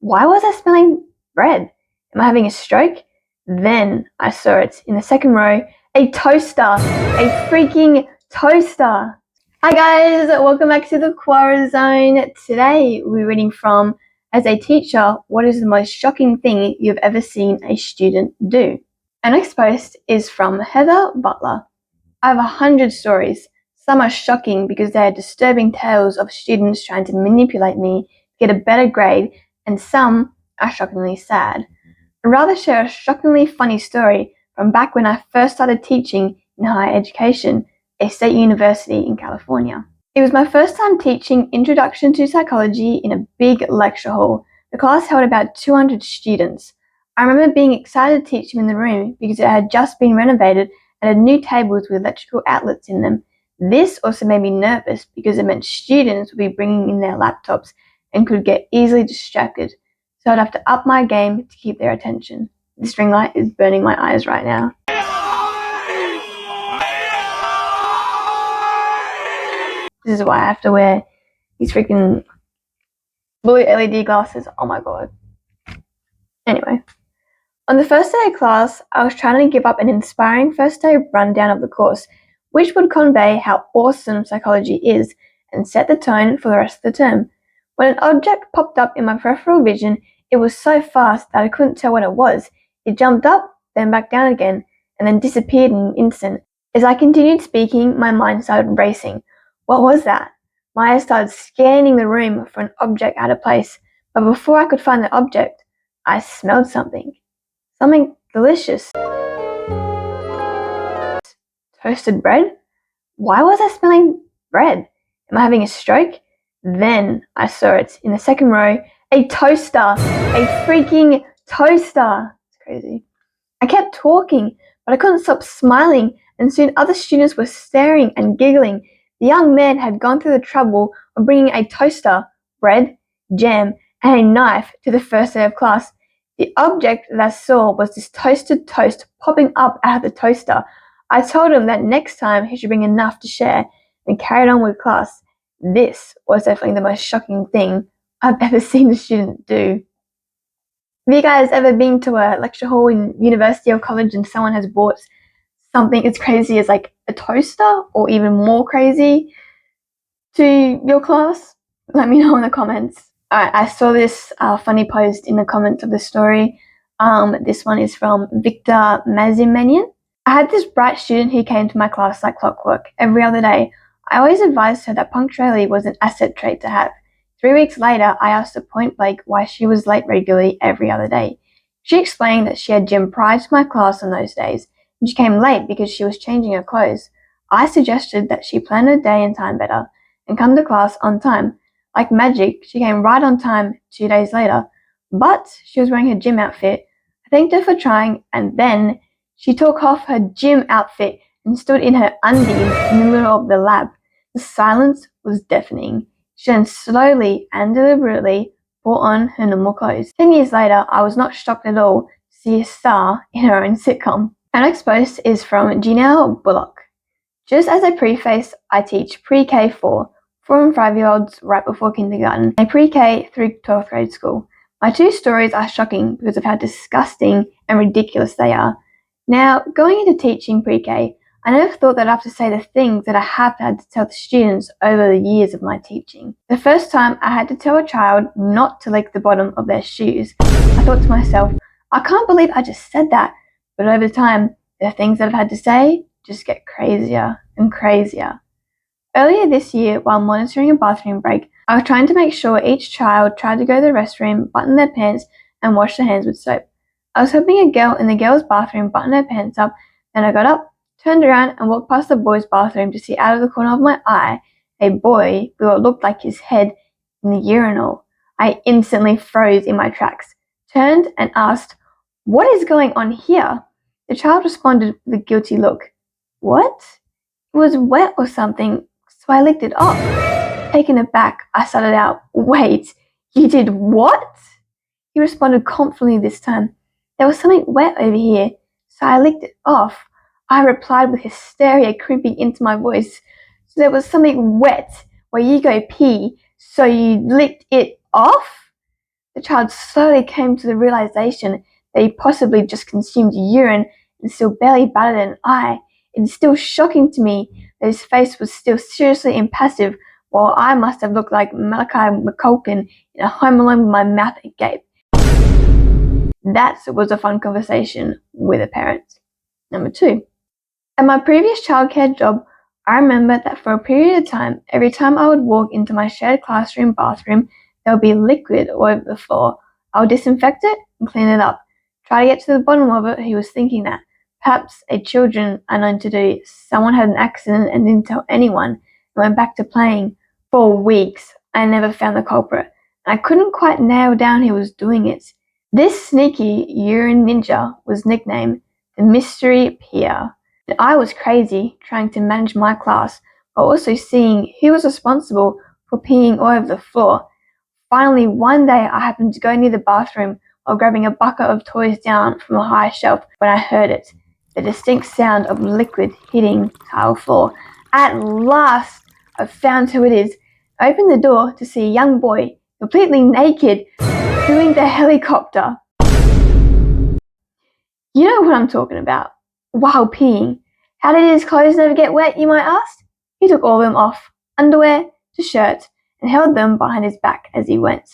Why was I smelling bread? Am I having a stroke? Then I saw it in the second row, a toaster, a freaking toaster. Hi guys, welcome back to the Quora Zone. Today we're reading from, as a teacher, what is the most shocking thing you've ever seen a student do? Our next post is from Heather Butler. I have 100 stories. Some are shocking because they are disturbing tales of students trying to manipulate me to get a better grade, and some are shockingly sad. I'd rather share a shockingly funny story from back when I first started teaching in higher education, a state university in California. It was my first time teaching Introduction to Psychology in a big lecture hall. The class held about 200 students. I remember being excited to teach them in the room because it had just been renovated and had new tables with electrical outlets in them. This also made me nervous because it meant students would be bringing in their laptops and could get easily distracted, so I'd have to up my game to keep their attention. This ring light is burning my eyes right now. This is why I have to wear these freaking blue LED glasses. Oh my god. Anyway, on the first day of class, I was trying to give up an inspiring first day rundown of the course, which would convey how awesome psychology is and set the tone for the rest of the term. When an object popped up in my peripheral vision, it was so fast that I couldn't tell what it was. It jumped up, then back down again, and then disappeared in an instant. As I continued speaking, my mind started racing. What was that? My eyes started scanning the room for an object out of place, but before I could find the object, I smelled something. Something delicious. Toasted bread? Why was I smelling bread? Am I having a stroke? Then I saw it in the second row, a toaster, a freaking toaster. It's crazy. I kept talking, but I couldn't stop smiling, and soon other students were staring and giggling. The young man had gone through the trouble of bringing a toaster, bread, jam, and a knife to the first day of class. The object that I saw was this toasted toast popping up out of the toaster. I told him that next time he should bring enough to share, and carried on with class. This was definitely the most shocking thing I've ever seen a student do. Have you guys ever been to a lecture hall in university or college and someone has bought something as crazy as like a toaster, or even more crazy, to your class? Let me know in the comments. Alright, I saw this funny post in the comments of the story. This one is from Victor Mazimanian. I had this bright student who came to my class like clockwork every other day. I always advised her that punctuality was an asset trait to have. 3 weeks later, I asked her point blank why she was late regularly every other day. She explained that she had gym prior to my class on those days, and she came late because she was changing her clothes. I suggested that she plan her day and time better, and come to class on time. Like magic, she came right on time 2 days later, but she was wearing her gym outfit. I thanked her for trying, and then she took off her gym outfit and stood in her undies in the middle of the lab. The silence was deafening. She then slowly and deliberately put on her normal clothes. 10 years later, I was not shocked at all to see a star in her own sitcom. Our next post is from Janelle Bullock. Just as a preface, I teach pre-K 4 and 5-year-olds right before kindergarten, a pre-K through 12th grade school. My two stories are shocking because of how disgusting and ridiculous they are. Now, going into teaching pre-K, I never thought that I'd have to say the things that I have had to tell the students over the years of my teaching. The first time I had to tell a child not to lick the bottom of their shoes, I thought to myself, I can't believe I just said that. But over time, the things that I've had to say just get crazier and crazier. Earlier this year, while monitoring a bathroom break, I was trying to make sure each child tried to go to the restroom, button their pants, and wash their hands with soap. I was helping a girl in the girls' bathroom button her pants up, then I got up, turned around, and walked past the boys' bathroom to see out of the corner of my eye a boy with what looked like his head in the urinal. I instantly froze in my tracks, turned and asked, "What is going on here?" The child responded with a guilty look. "What?" It was wet or something, so I licked it off. Taken aback, I started out, "Wait, you did what?" He responded confidently this time. "There was something wet over here, so I licked it off." I replied with hysteria creeping into my voice. "So there was something wet where you go pee, so you licked it off?" the child slowly came to the realization that he possibly just consumed urine and still barely batted an eye. It is still shocking to me that his face was still seriously impassive, while I must have looked like Malachi McCulkin in a Home Alone with my mouth agape. That was a fun conversation with a parent. Number 2. At my previous childcare job, I remember that for a period of time, every time I would walk into my shared classroom bathroom, there would be liquid all over the floor. I would disinfect it and clean it up. Try to get to the bottom of it. Who was thinking that? Perhaps children are known to do. Someone had an accident and didn't tell anyone and went back to playing. For weeks, I never found the culprit. I couldn't quite nail down who was doing it. This sneaky urine ninja was nicknamed the Mystery Peer. And I was crazy trying to manage my class, but also seeing who was responsible for peeing all over the floor. Finally, one day I happened to go near the bathroom while grabbing a bucket of toys down from a high shelf when I heard it, the distinct sound of liquid hitting tile floor. At last, I found who it is. I opened the door to see a young boy, completely naked, doing the helicopter. You know what I'm talking about. While peeing. How did his clothes never get wet, you might ask? He took all of them off, underwear to shirt, and held them behind his back as he went.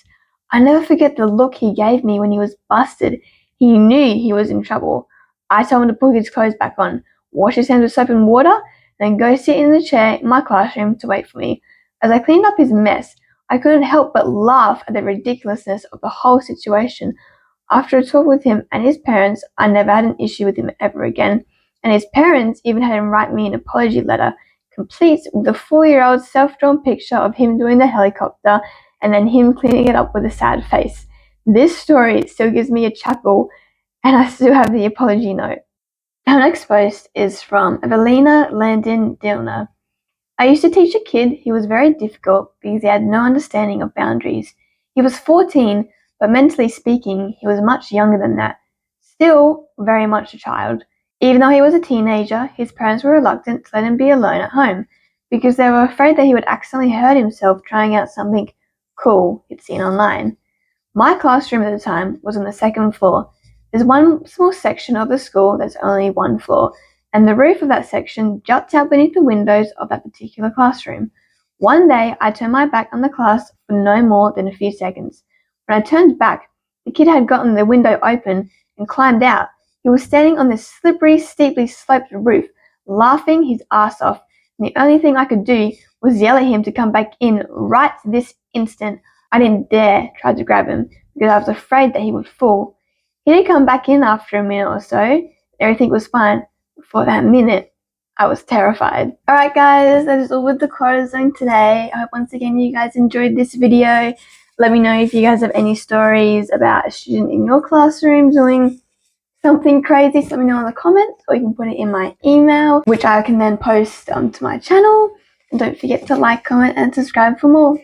I never forget the look he gave me when he was busted. He knew he was in trouble. I told him to put his clothes back on, wash his hands with soap and water, then go sit in the chair in my classroom to wait for me. As I cleaned up his mess, I couldn't help but laugh at the ridiculousness of the whole situation. After a talk with him and his parents, I never had an issue with him ever again, and his parents even had him write me an apology letter, complete with a 4-year-old self-drawn picture of him doing the helicopter and then him cleaning it up with a sad face. This story still gives me a chuckle, and I still have the apology note. Our next post is from Evelina Landon Dilner. I used to teach a kid who was very difficult because he had no understanding of boundaries. He was 14, but mentally speaking, he was much younger than that. Still very much a child. Even though he was a teenager, his parents were reluctant to let him be alone at home because they were afraid that he would accidentally hurt himself trying out something cool he'd seen online. My classroom at the time was on the 2nd floor. There's one small section of the school that's only 1 floor, and the roof of that section juts out beneath the windows of that particular classroom. One day, I turned my back on the class for no more than a few seconds. When I turned back, the kid had gotten the window open and climbed out. He was standing on this slippery, steeply sloped roof, laughing his ass off, and the only thing I could do was yell at him to come back in right this instant. I didn't dare try to grab him because I was afraid that he would fall. He did come back in after a minute or so. Everything was fine. For that minute, I was terrified. Alright guys, that is all with the Quora Zone today. I hope once again you guys enjoyed this video. Let me know if you guys have any stories about a student in your classroom doing something crazy. Let me know in the comments, or you can put it in my email, which I can then post to my channel. And don't forget to like, comment, and subscribe for more.